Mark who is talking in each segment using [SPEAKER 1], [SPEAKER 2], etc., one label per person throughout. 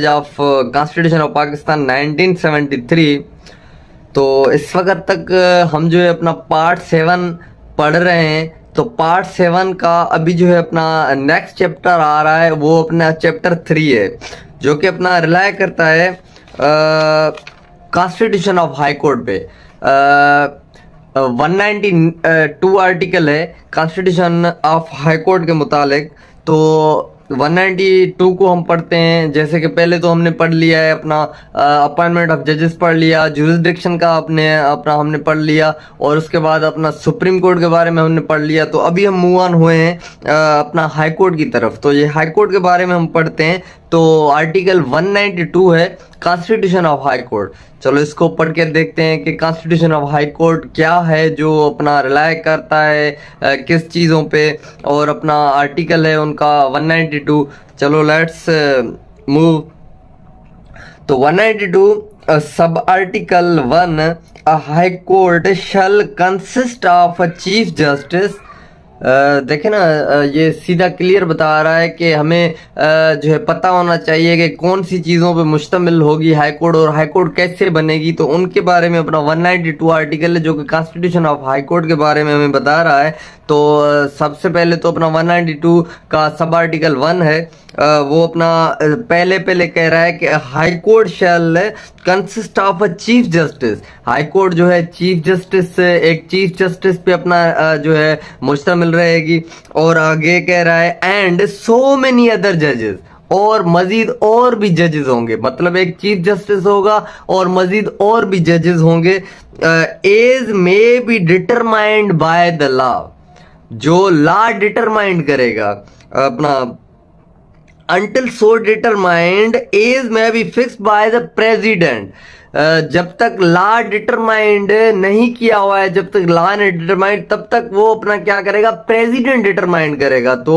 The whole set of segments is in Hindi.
[SPEAKER 1] Of constitution of Pakistan 1973। तो इस वक्त तक हम जो है अपना पार्ट 7 पढ़ रहे हैं। तो पार्ट 7 का अभी जो है अपना नेक्स्ट चैप्टर आ रहा है, वो अपना चैप्टर 3 है, जो कि अपना रिलाय करता है कॉन्स्टिट्यूशन ऑफ हाई कोर्ट पे। 192 आर्टिकल है कॉन्स्टिट्यूशन ऑफ हाई कोर्ट के मुतालिक। तो 192 को हम पढ़ते हैं। जैसे कि पहले तो हमने पढ़ लिया है अपना अपॉइंटमेंट ऑफ जजेस पढ़ लिया, जुरिसडिक्शन का अपना हमने पढ़ लिया, और उसके बाद अपना सुप्रीम कोर्ट के बारे में हमने पढ़ लिया। तो अभी हम मूव ऑन हुए हैं अपना हाई कोर्ट की तरफ। तो ये हाई कोर्ट के बारे में हम पढ़ते हैं। तो आर्टिकल 192 है कॉन्स्टिट्यूशन ऑफ हाई कोर्ट। चलो इसको पढ़ के देखते हैं कि कॉन्स्टिट्यूशन ऑफ हाई कोर्ट क्या है, जो अपना रिलाय करता है किस चीज़ों पे, और अपना आर्टिकल है उनका 192। चलो लेट्स मूव। तो 192 sub article 1, a high court shell consist of a chief justice. देखे ना, ये सीधा क्लियर बता रहा है कि हमें जो है पता होना चाहिए कि कौन सी चीज़ों पे मुश्तमिल होगी हाई कोर्ट, और हाई कोर्ट कैसे बनेगी। तो उनके बारे में अपना 192 आर्टिकल है, जो कि कॉन्स्टिट्यूशन ऑफ हाई कोर्ट के बारे में हमें बता रहा है। तो सबसे पहले तो अपना 192 का सब आर्टिकल 1 है, वो अपना पहले कह रहा है कि high court shell consist of a chief justice. High court जो है चीफ जस्टिस, एक चीफ जस्टिस पे अपना जो है मुश्तमिल रहेगी। और आगे कह रहा है एंड सो मेनी अदर जजेस, और मजीद और भी जजेस होंगे। मतलब एक चीफ जस्टिस होगा और मजीद और भी जजेस होंगे। As may be determined by the law, जो लॉ डिटरमाइंड करेगा अपना। Until so determined age may be fixed by the president। जब तक लॉ डिटरमाइंड नहीं किया हुआ है, जब तक लॉ ने डिटरमाइंड, तब तक वो अपना क्या करेगा, प्रेसिडेंट डिटरमाइंड करेगा। तो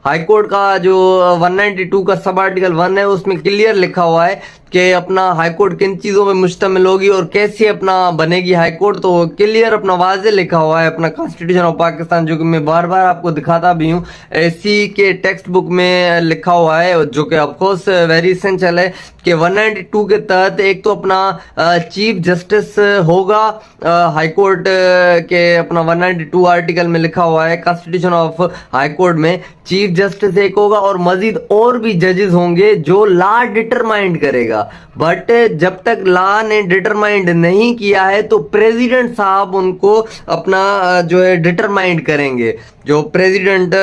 [SPEAKER 1] हाई कोर्ट का जो 192 का सब आर्टिकल 1 है, उसमें क्लियर लिखा हुआ है कि अपना हाई कोर्ट किन चीज़ों में मुश्तमिल होगी और कैसे अपना बनेगी हाई कोर्ट। तो क्लियर अपना वाज़े लिखा हुआ है अपना कॉन्स्टिट्यूशन ऑफ पाकिस्तान, जो कि मैं बार बार आपको दिखाता भी हूँ। इसी के टेक्स्ट बुक में लिखा हुआ है, जो कि ऑफकोर्स वेरी इसेंशियल है कि 192 के तहत एक तो अपना चीफ जस्टिस होगा हाई कोर्ट के। अपना 192 आर्टिकल में लिखा हुआ है कॉन्स्टिट्यूशन ऑफ हाई कोर्ट में चीफ जस्टिस एक होगा, और मजीद और भी जजेस होंगे जो लॉ डिटरमाइंड करेगा। बट जब तक लॉ ने डिटरमाइंड नहीं किया है, तो प्रेसिडेंट साहब उनको अपना जो है डिटरमाइंड करेंगे। जो प्रेसिडेंट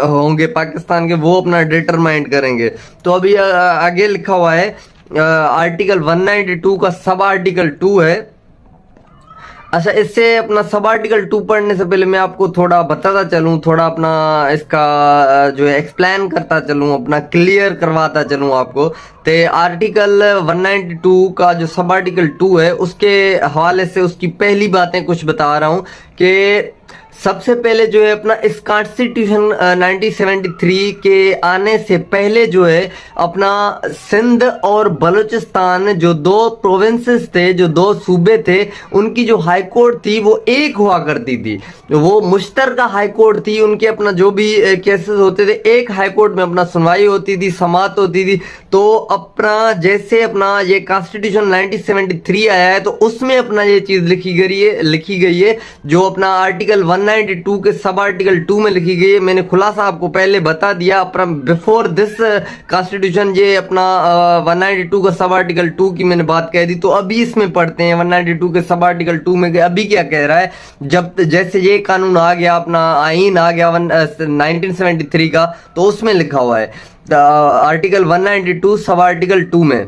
[SPEAKER 1] होंगे पाकिस्तान के, वो अपना डिटरमाइंड करेंगे। तो अभी आगे लिखा हुआ है आर्टिकल 192 का सब आर्टिकल 2 है। अच्छा, इससे अपना सब आर्टिकल 2 पढ़ने से पहले मैं आपको थोड़ा बताता चलूं, थोड़ा अपना इसका जो है एक्सप्लेन करता चलूं, अपना क्लियर करवाता चलूं आपको। तो आर्टिकल 192 का जो सब आर्टिकल 2 है, उसके हवाले से उसकी पहली बातें कुछ बता रहा हूं कि सबसे पहले जो है अपना इस कॉन्स्टिट्यूशन 1973 के आने से पहले जो है अपना सिंध और बलूचिस्तान, जो दो प्रोविंसेस थे, जो दो सूबे थे, उनकी जो हाई कोर्ट थी वो एक हुआ करती थी। वो मुश्तरका हाई कोर्ट थी। उनके अपना जो भी केसेस होते थे, एक हाई कोर्ट में अपना सुनवाई होती थी, समाअत होती थी। तो अपना जैसे अपना ये कॉन्स्टिट्यूशन 1973 आया है, तो उसमें अपना ये चीज लिखी गई है जो अपना आर्टिकल 192 के सब आर्टिकल 2 में लिखी गई है। मैंने खुलासा आपको पहले बता दिया अपना बिफोर दिस कॉन्स्टिट्यूशन, ये अपना 192 का सब आर्टिकल 2 की मैंने बात कह दी। तो अभी इसमें पढ़ते हैं 192 के सब आर्टिकल 2 में अभी क्या कह रहा है। जब जैसे ये कानून आ गया, अपना आईन आ गया 1973 का, तो उसमें लिखा हुआ है आर्टिकल 192 सब आर्टिकल 2 में,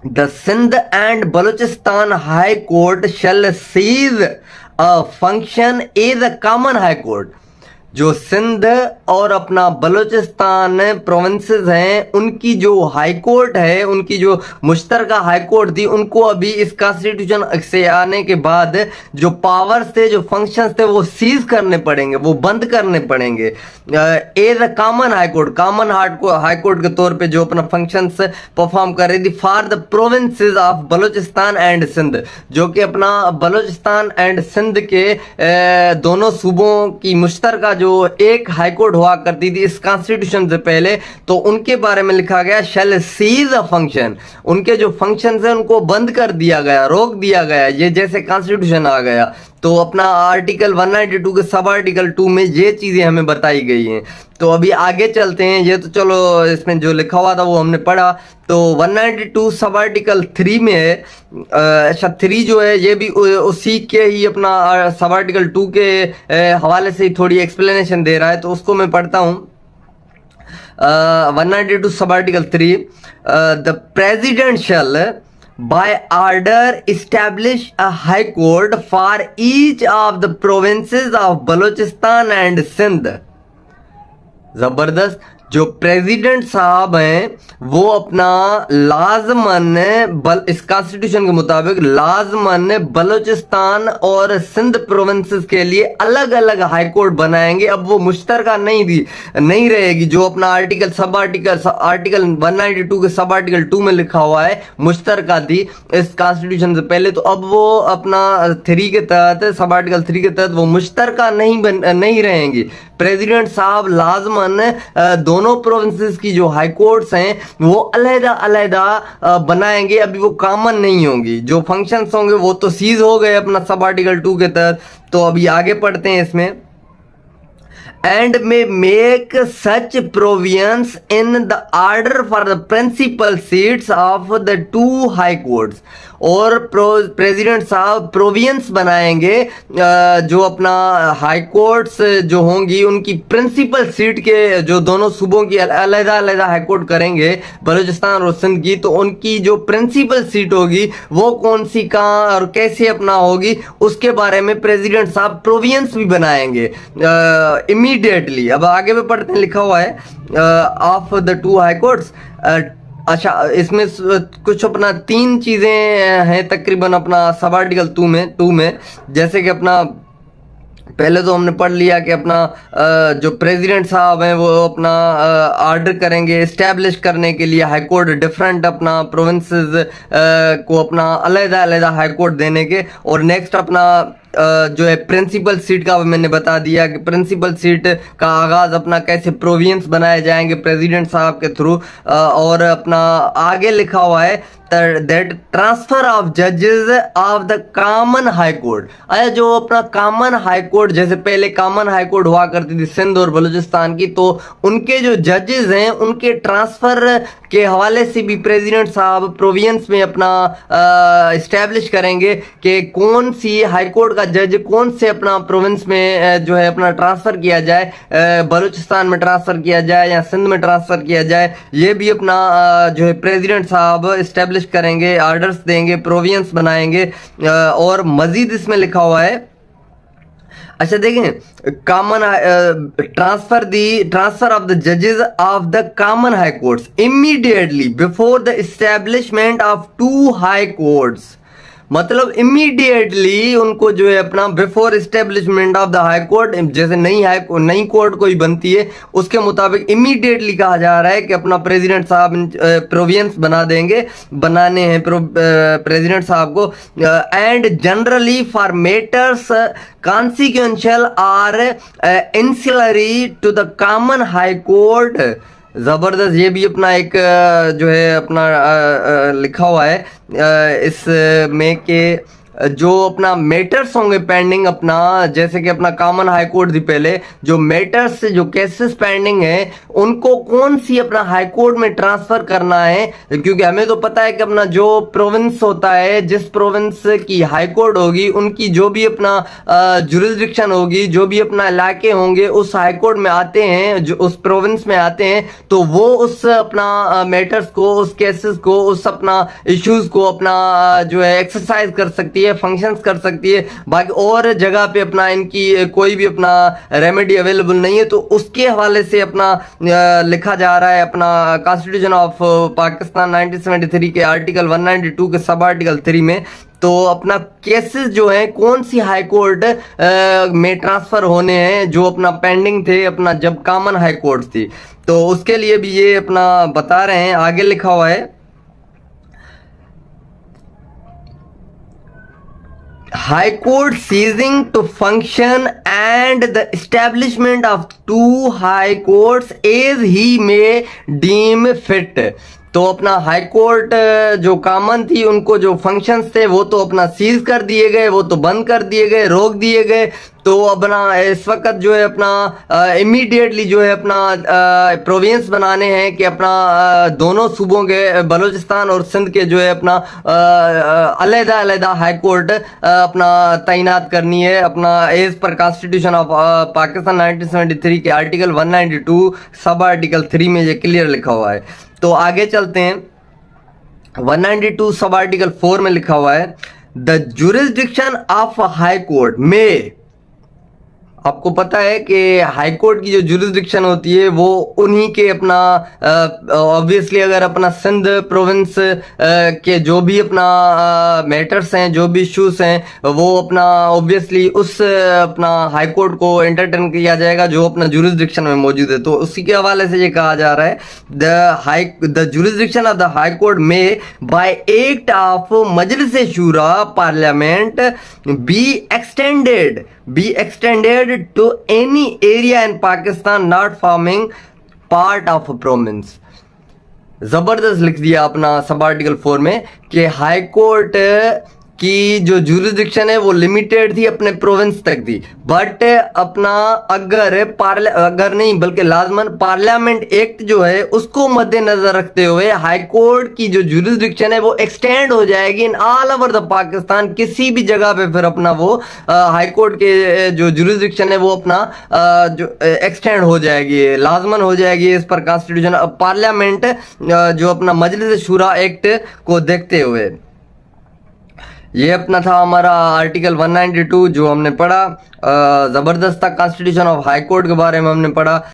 [SPEAKER 1] the Sindh and Balochistan high court shall cease a function as a common high court. जो सिंध और अपना बलूचिस्तान प्रोविंसेस हैं, उनकी जो हाई कोर्ट है, उनकी जो मुश्तरका हाई कोर्ट थी, उनको अभी इस कॉन्स्टिट्यूशन से आने के बाद जो पावर्स थे, जो फंक्शंस थे, वो सीज करने पड़ेंगे, वो बंद करने पड़ेंगे। As a common high court, common high court के तौर पे जो अपना फंक्शंस परफॉर्म कर रही थी for the provinces of Balochistan and Sindh, जो कि अपना बलूचिस्तान एंड सिंध के दोनों सूबों की मुश्तरका जो एक हाई कोर्ट हुआ करती थी इस कॉन्स्टिट्यूशन से पहले, तो उनके बारे में लिखा गया शैल सीज अ फंक्शन, उनके जो फंक्शन है उनको बंद कर दिया गया, रोक दिया गया, ये जैसे कॉन्स्टिट्यूशन आ गया। तो अपना आर्टिकल 192 के सब आर्टिकल 2 में ये चीजें हमें बताई गई हैं। तो अभी आगे चलते हैं, ये तो चलो इसमें जो लिखा हुआ था वो हमने पढ़ा। तो 192 सब आर्टिकल 3 में है, अच्छा 3 जो है ये भी उसी के ही अपना सब आर्टिकल 2 के हवाले से ही थोड़ी एक्सप्लेनेशन दे रहा है, तो उसको मैं पढ़ता हूँ। 192 sub article 3, the president shell by order establish a high court for each of the provinces of Balochistan and Sindh। जबरदस्त। जो प्रेसिडेंट साहब हैं वो अपना लाजमन इस कॉन्स्टिट्यूशन के मुताबिक लाजमन बलूचिस्तान और सिंध प्रोविंसेस के लिए अलग अलग हाई कोर्ट बनाएंगे। अब वो मुश्तरका नहीं रहेगी, जो अपना आर्टिकल 192 के सब आर्टिकल 2 में लिखा हुआ है मुश्तरका थी इस कॉन्स्टिट्यूशन से पहले। तो अब वो अपना 3 के तहत, सब आर्टिकल 3 के तहत वो मुश्तरका नहीं रहेंगी। प्रेसिडेंट साहब लाजमन दोनों प्रोविंसेस की जो हाई कोर्ट्स हैं वो अलहदा बनाएंगे, अभी वो कॉमन नहीं होंगी। जो फंक्शंस होंगे वो तो सीज हो गए अपना सब आर्टिकल 2 के तहत। तो अभी आगे पढ़ते हैं इसमें। and may make such provisions in the order for the principal seats of the two high courts। और प्रेसिडेंट साहब प्रोविजंस बनाएंगे जो अपना हाई कोर्ट्स जो होंगी उनकी प्रिंसिपल सीट के, जो दोनों सूबों की अलग-अलग हाई कोर्ट करेंगे बलूचिस्तान और सिंध की, तो उनकी जो प्रिंसिपल सीट होगी वो कौन सी कहाँ और कैसे अपना होगी उसके बारे में प्रेसिडेंट साहब प्रोविजंस भी बनाएंगे इमीडिएटली। अब आगे में पढ़ते हैं, लिखा हुआ है of the two high courts. अच्छा, इसमें कुछ अपना 3 चीजें हैं तकरीबन अपना सब आर्टिकल 2 में, जैसे कि अपना पहले तो हमने पढ़ लिया कि अपना जो प्रेसिडेंट साहब हैं वो अपना ऑर्डर करेंगे इस्टेब्लिश करने के लिए हाई कोर्ट, डिफरेंट अपना प्रोविंसेस को अपना अलग-अलग हाई कोर्ट देने के। और नेक्स्ट अपना जो है प्रिंसिपल सीट का मैंने बता दिया कि प्रिंसिपल सीट का आगाज अपना कैसे प्रोविजंस बनाए जाएंगे प्रेसिडेंट साहब के थ्रू। और अपना आगे लिखा हुआ है दैट ट्रांसफर ऑफ जजेस of the common high court. जो अपना कॉमन हाई कोर्ट, जैसे पहले कॉमन हाई कोर्ट हुआ करती थी सिंध और बलूचिस्तान की, तो उनके जो जजेस हैं उनके ट्रांसफर के हवाले से भी प्रेसिडेंट साहब प्रोविजंस में अपना इस्टेब्लिश करेंगे कि कौन सी हाई कोर्ट का जज कौन से अपना प्रोविंस में जो है अपना ट्रांसफर किया जाए, बलूचिस्तान में ट्रांसफर किया जाए या सिंध में ट्रांसफर किया जाए, ये भी अपना जो है प्रेसिडेंट साहब इस्टेब्लिश करेंगे, ऑर्डर्स देंगे, प्रोविजंस बनाएंगे। और मजीद इसमें लिखा हुआ है, अच्छा देखें, कॉमन ट्रांसफर ऑफ द जजेस of the common high courts immediately before the establishment of 2 high courts. मतलब इमीडिएटली उनको जो है अपना before establishment of the high court, जैसे नई कोर्ट कोई बनती है उसके मुताबिक इमीडिएटली कहा जा रहा है कि अपना प्रेसिडेंट साहब प्रोविजंस बनाने हैं प्रेसिडेंट साहब को। And generally for matters consequential or ancillary to the common high court. जबरदस्त, ये भी अपना एक जो है अपना लिखा हुआ है इसमें के जो अपना मैटर्स होंगे पेंडिंग अपना, जैसे कि अपना कॉमन हाई कोर्ट थी पहले, जो मैटर्स जो केसेस पेंडिंग है उनको कौन सी अपना हाई कोर्ट में ट्रांसफर करना है। क्योंकि हमें तो पता है कि अपना जो प्रोविंस होता है, जिस प्रोविंस की हाई कोर्ट होगी उनकी जो भी अपना जुरिस्डिक्शन होगी, जो भी अपना इलाके होंगे उस हाई कोर्ट में आते हैं, जो उस प्रोविंस में आते हैं, तो वो उस अपना मैटर्स को, उस केसेस को, उस अपना इश्यूज को अपना जो है एक्सरसाइज कर सकती है, फंक्शंस कर सकती है। बाकी और जगह पे अपना इनकी कोई भी अपना रेमेडी अवेलेबल नहीं है, तो उसके हवाले से अपना लिखा जा रहा है अपना कॉन्स्टिट्यूशन ऑफ पाकिस्तान 1973 के आर्टिकल 192 के सब आर्टिकल 3 में। तो अपना केसेस जो हैं कौन सी हाई कोर्ट में ट्रांसफर होने हैं जो अपना पेंडिंग थे अपना जब कॉमन हाई कोर्ट थी, तो उसके लिए भी ये अपना बता रहे हैं। आगे लिखा हुआ है High Court ceasing to function and the establishment of two high courts as he may deem fit. तो अपना हाई कोर्ट जो कामन थी, उनको जो फंक्शंस थे वो तो अपना सीज कर दिए गए, वो तो बंद कर दिए गए, रोक दिए गए। तो अपना इस वक्त जो है अपना इमीडिएटली जो है अपना प्रोविंस बनाने हैं कि अपना दोनों सूबों के बलूचिस्तान और सिंध के जो है अपना अलहदा अलहदा हाई कोर्ट अपना तैनात करनी है अपना as per constitution of Pakistan 1973 के आर्टिकल 192 सब आर्टिकल 3 में ये क्लियर लिखा हुआ है। तो आगे चलते हैं, 192 सब आर्टिकल 4 में लिखा हुआ है the jurisdiction of high court में। आपको पता है कि हाई कोर्ट की जो जुरिस्डिक्शन होती है वो उन्हीं के अपना ऑब्वियसली अगर अपना सिंध प्रोविंस के जो भी अपना मैटर्स हैं, जो भी इश्यूज हैं, वो अपना ऑब्वियसली उस अपना हाई कोर्ट को एंटरटेन किया जाएगा जो अपना जुरिस्डिक्शन में मौजूद है। तो उसी के हवाले से ये कहा जा रहा है the jurisdiction of the high court में by act of Majlis Shura parliament be extended to any area in Pakistan not forming part of a province। जबरदस्त लिख दिया अपना सब आर्टिकल 4 में कि हाई कोर्ट की जो जुरिस्डिक्शन है वो लिमिटेड थी, अपने प्रोविंस तक थी, बट अपना अगर नहीं बल्कि लाजमन पार्लियामेंट एक्ट जो है उसको मद्देनजर रखते हुए हाई कोर्ट की जो जुरिस्डिक्शन है वो एक्सटेंड हो जाएगी in all over the Pakistan. किसी भी जगह पे फिर अपना वो हाई कोर्ट के जो जुरिस्डिक्शन है वो अपना जो एक्सटेंड हो जाएगी, लाजमन हो जाएगी इस पर कॉन्स्टिट्यूशन पार्लियामेंट जो अपना मजलिस शूरा एक्ट को देखते हुए। ये अपना था हमारा आर्टिकल 192 जो हमने पढ़ा, ज़बरदस्त था कॉन्स्टिट्यूशन ऑफ हाई कोर्ट के बारे में हमने पढ़ा।